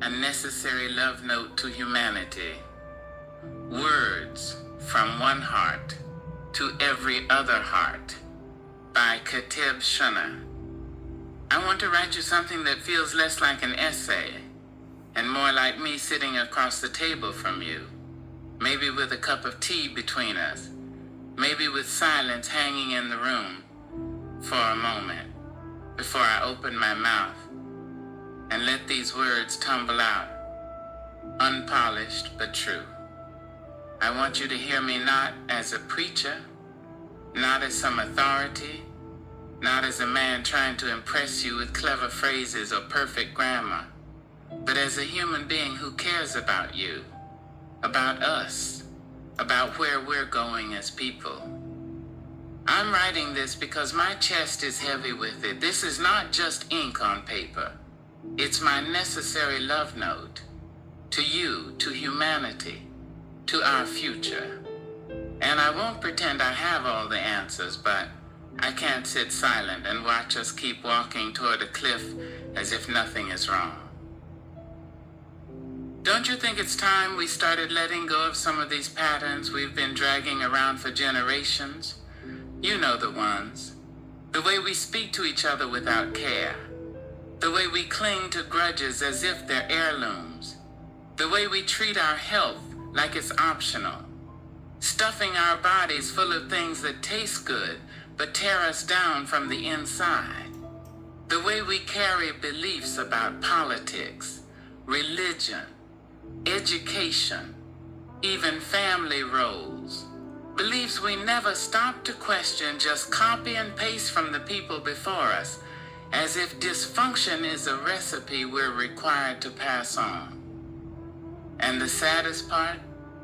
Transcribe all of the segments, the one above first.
A necessary love note to humanity. Words from one heart to every other heart by Kateb Shana. I want to write you something that feels less like an essay and more like me sitting across the table from you, maybe with a cup of tea between us, maybe with silence hanging in the room for a moment before I open my mouth and let these words tumble out, unpolished but true. I want you to hear me not as a preacher, not as some authority, not as a man trying to impress you with clever phrases or perfect grammar, but as a human being who cares about you, about us, about where we're going as people. I'm writing this because my chest is heavy with it. This is not just ink on paper. It's my necessary love note to you, to humanity, to our future. And I won't pretend I have all the answers, but I can't sit silent and watch us keep walking toward a cliff as if nothing is wrong. Don't you think it's time we started letting go of some of these patterns we've been dragging around for generations? You know the ones. The way we speak to each other without care. The way we cling to grudges as if they're heirlooms. The way we treat our health like it's optional. Stuffing our bodies full of things that taste good but tear us down from the inside. The way we carry beliefs about politics, religion, education, even family roles. Beliefs we never stop to question, just copy and paste from the people before us, as if dysfunction is a recipe we're required to pass on. And the saddest part?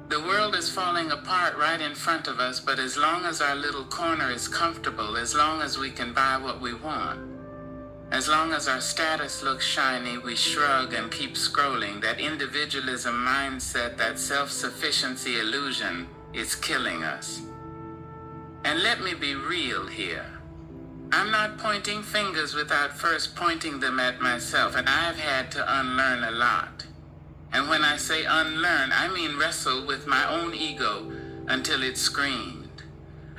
The world is falling apart right in front of us, but as long as our little corner is comfortable, as long as we can buy what we want, as long as our status looks shiny, we shrug and keep scrolling. That individualism mindset, that self-sufficiency illusion is killing us. And let me be real here. I'm not pointing fingers without first pointing them at myself, and I've had to unlearn a lot. And when I say unlearn, I mean wrestle with my own ego until it screamed.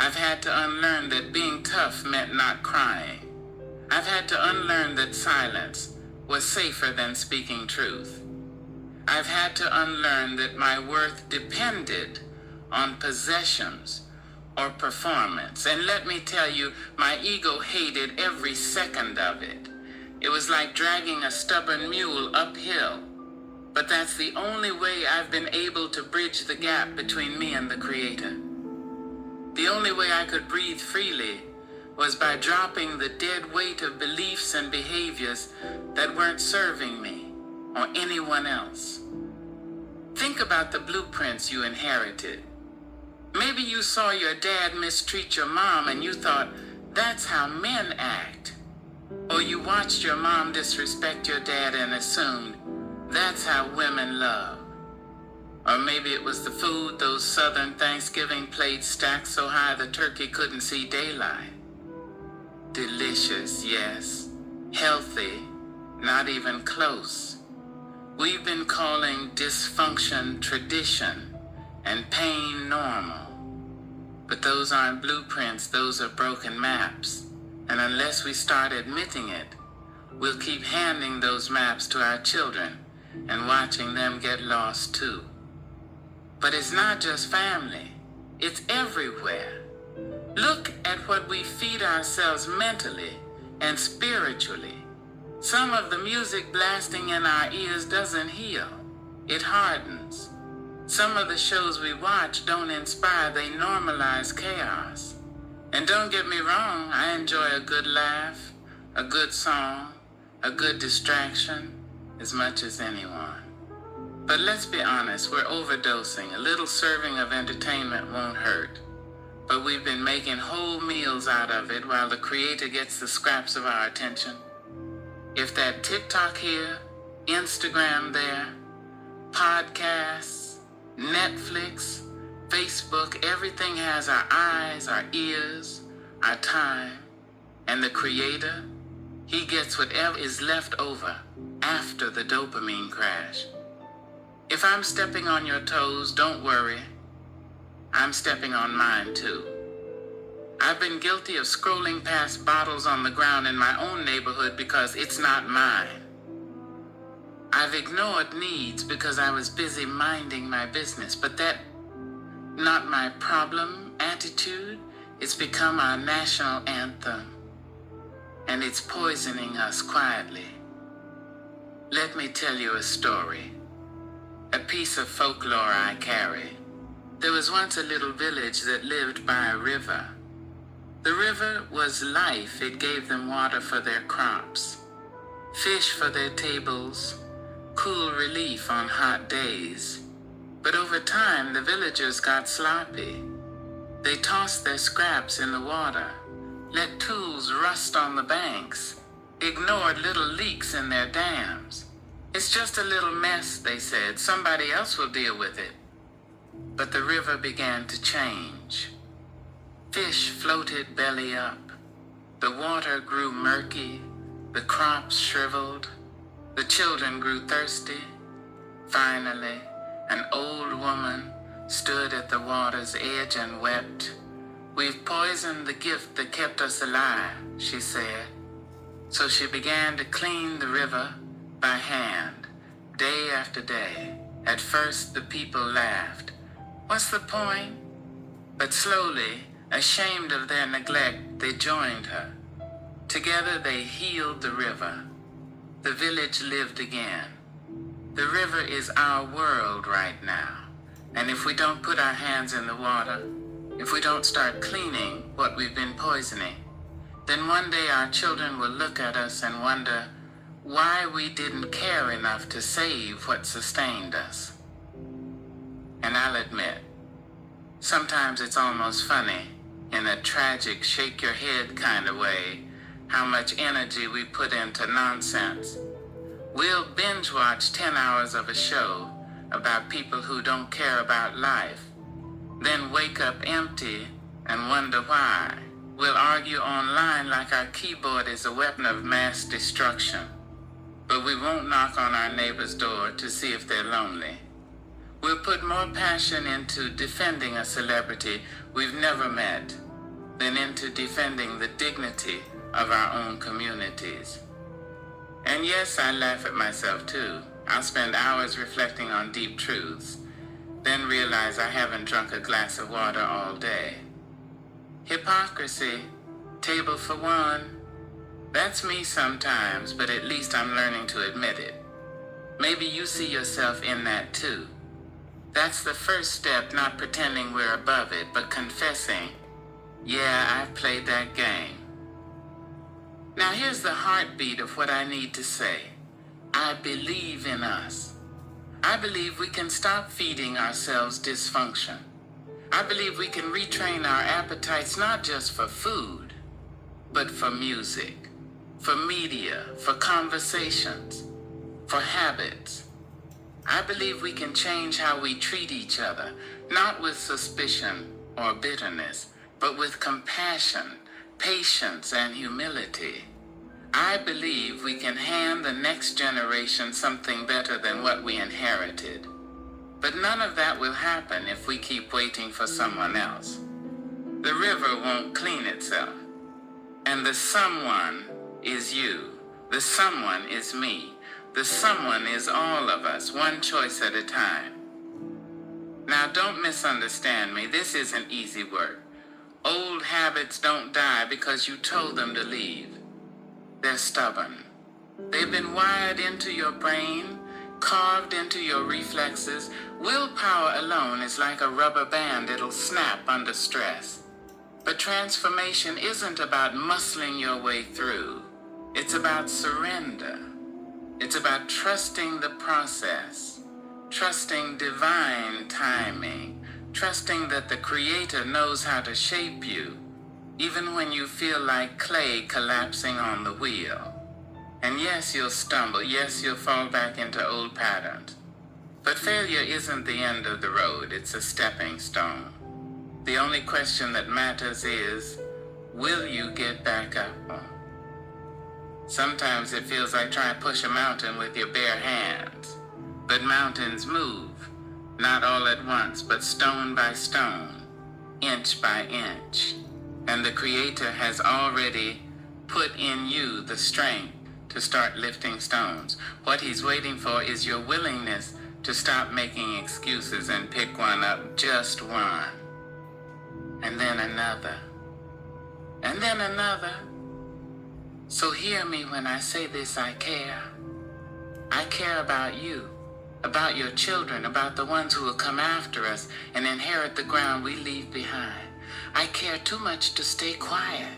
I've had to unlearn that being tough meant not crying. I've had to unlearn that silence was safer than speaking truth. I've had to unlearn that my worth depended on possessions or performance. And let me tell you, my ego hated every second of it. It was like dragging a stubborn mule uphill. But that's the only way I've been able to bridge the gap between me and the Creator. The only way I could breathe freely was by dropping the dead weight of beliefs and behaviors that weren't serving me or anyone else. Think about the blueprints you inherited. Maybe you saw your dad mistreat your mom and you thought, that's how men act. Or you watched your mom disrespect your dad and assumed, that's how women love. Or maybe it was the food, those southern Thanksgiving plates stacked so high the turkey couldn't see daylight. Delicious, yes. Healthy, not even close. We've been calling dysfunction tradition and pain normal. But those aren't blueprints, those are broken maps. And unless we start admitting it, we'll keep handing those maps to our children and watching them get lost too. But it's not just family, it's everywhere. Look at what we feed ourselves mentally and spiritually. Some of the music blasting in our ears doesn't heal, it hardens. Some of the shows we watch don't inspire, they normalize chaos. And don't get me wrong, I enjoy a good laugh, a good song, a good distraction as much as anyone. But let's be honest, we're overdosing. A little serving of entertainment won't hurt. But we've been making whole meals out of it while the Creator gets the scraps of our attention. If that TikTok here, Instagram there, podcasts, Netflix, Facebook, everything has our eyes, our ears, our time. And the Creator, He gets whatever is left over after the dopamine crash. If I'm stepping on your toes, don't worry. I'm stepping on mine too. I've been guilty of scrolling past bottles on the ground in my own neighborhood because it's not mine. I've ignored needs because I was busy minding my business, but that not my problem attitude, it's become our national anthem, and it's poisoning us quietly. Let me tell you a story, a piece of folklore I carry. There was once a little village that lived by a river. The river was life. It gave them water for their crops, fish for their tables, cool relief on hot days. But over time, the villagers got sloppy. They tossed their scraps in the water, let tools rust on the banks, ignored little leaks in their dams. It's just a little mess, they said. Somebody else will deal with it. But the river began to change. Fish floated belly up. The water grew murky. The crops shriveled. The children grew thirsty. Finally, an old woman stood at the water's edge and wept. "We've poisoned the gift that kept us alive," she said. So she began to clean the river by hand, day after day. At first, the people laughed. "What's the point?" But slowly, ashamed of their neglect, they joined her. Together they healed the river. The village lived again. The river is our world right now. And if we don't put our hands in the water, if we don't start cleaning what we've been poisoning, then one day our children will look at us and wonder why we didn't care enough to save what sustained us. And I'll admit, sometimes it's almost funny, in a tragic, shake your head kind of way, how much energy we put into nonsense. We'll binge watch 10 hours of a show about people who don't care about life, then wake up empty and wonder why. We'll argue online like our keyboard is a weapon of mass destruction, but we won't knock on our neighbor's door to see if they're lonely. We'll put more passion into defending a celebrity we've never met than into defending the dignity of our own communities. And yes, I laugh at myself too. I'll spend hours reflecting on deep truths, then realize I haven't drunk a glass of water all day. Hypocrisy, table for one. That's me sometimes, but at least I'm learning to admit it. Maybe you see yourself in that too. That's the first step, not pretending we're above it, but confessing, yeah, I've played that game. Now here's the heartbeat of what I need to say. I believe in us. I believe we can stop feeding ourselves dysfunction. I believe we can retrain our appetites not just for food, but for music, for media, for conversations, for habits. I believe we can change how we treat each other, not with suspicion or bitterness, but with compassion, patience, and humility. I believe we can hand the next generation something better than what we inherited. But none of that will happen if we keep waiting for someone else. The river won't clean itself. And the someone is you. The someone is me. The someone is all of us, one choice at a time. Now don't misunderstand me. This isn't easy work. Old habits don't die because you told them to leave. They're stubborn. They've been wired into your brain, carved into your reflexes. Willpower alone is like a rubber band. It'll snap under stress. But transformation isn't about muscling your way through. It's about surrender. It's about trusting the process, trusting divine timing, trusting that the Creator knows how to shape you, even when you feel like clay collapsing on the wheel. And yes, you'll stumble. Yes, you'll fall back into old patterns. But failure isn't the end of the road. It's a stepping stone. The only question that matters is, will you get back up? Sometimes it feels like trying to push a mountain with your bare hands. But mountains move, not all at once, but stone by stone, inch by inch. And the Creator has already put in you the strength to start lifting stones. What He's waiting for is your willingness to stop making excuses and pick one up, just one. And then another. And then another. So hear me when I say this, I care. I care about you, about your children, about the ones who will come after us and inherit the ground we leave behind. I care too much to stay quiet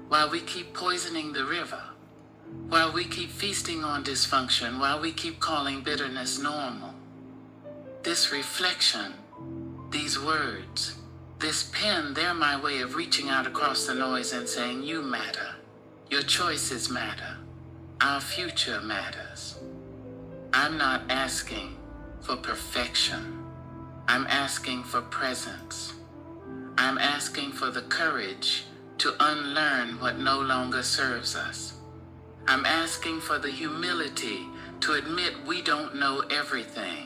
while we keep poisoning the river, while we keep feasting on dysfunction, while we keep calling bitterness normal. This reflection, these words, this pen, they're my way of reaching out across the noise and saying, you matter. Your choices matter. Our future matters. I'm not asking for perfection. I'm asking for presence. I'm asking for the courage to unlearn what no longer serves us. I'm asking for the humility to admit we don't know everything.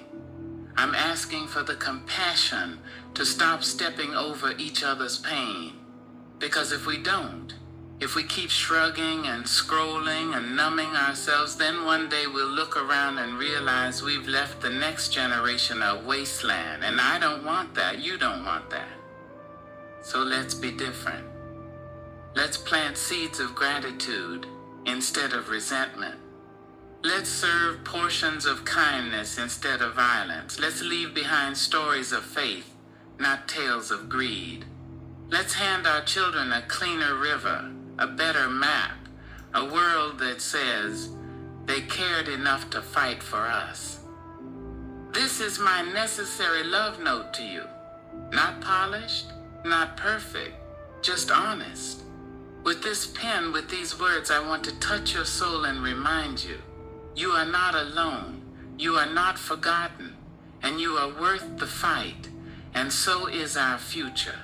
I'm asking for the compassion to stop stepping over each other's pain. Because if we don't, if we keep shrugging and scrolling and numbing ourselves, then one day we'll look around and realize we've left the next generation a wasteland. And I don't want that. You don't want that. So let's be different. Let's plant seeds of gratitude instead of resentment. Let's serve portions of kindness instead of violence. Let's leave behind stories of faith, not tales of greed. Let's hand our children a cleaner river, a better map, a world that says they cared enough to fight for us. This is my necessary love note to you. Not polished, not perfect, just honest. With this pen, with these words, I want to touch your soul and remind you, you are not alone, you are not forgotten, and you are worth the fight, and so is our future.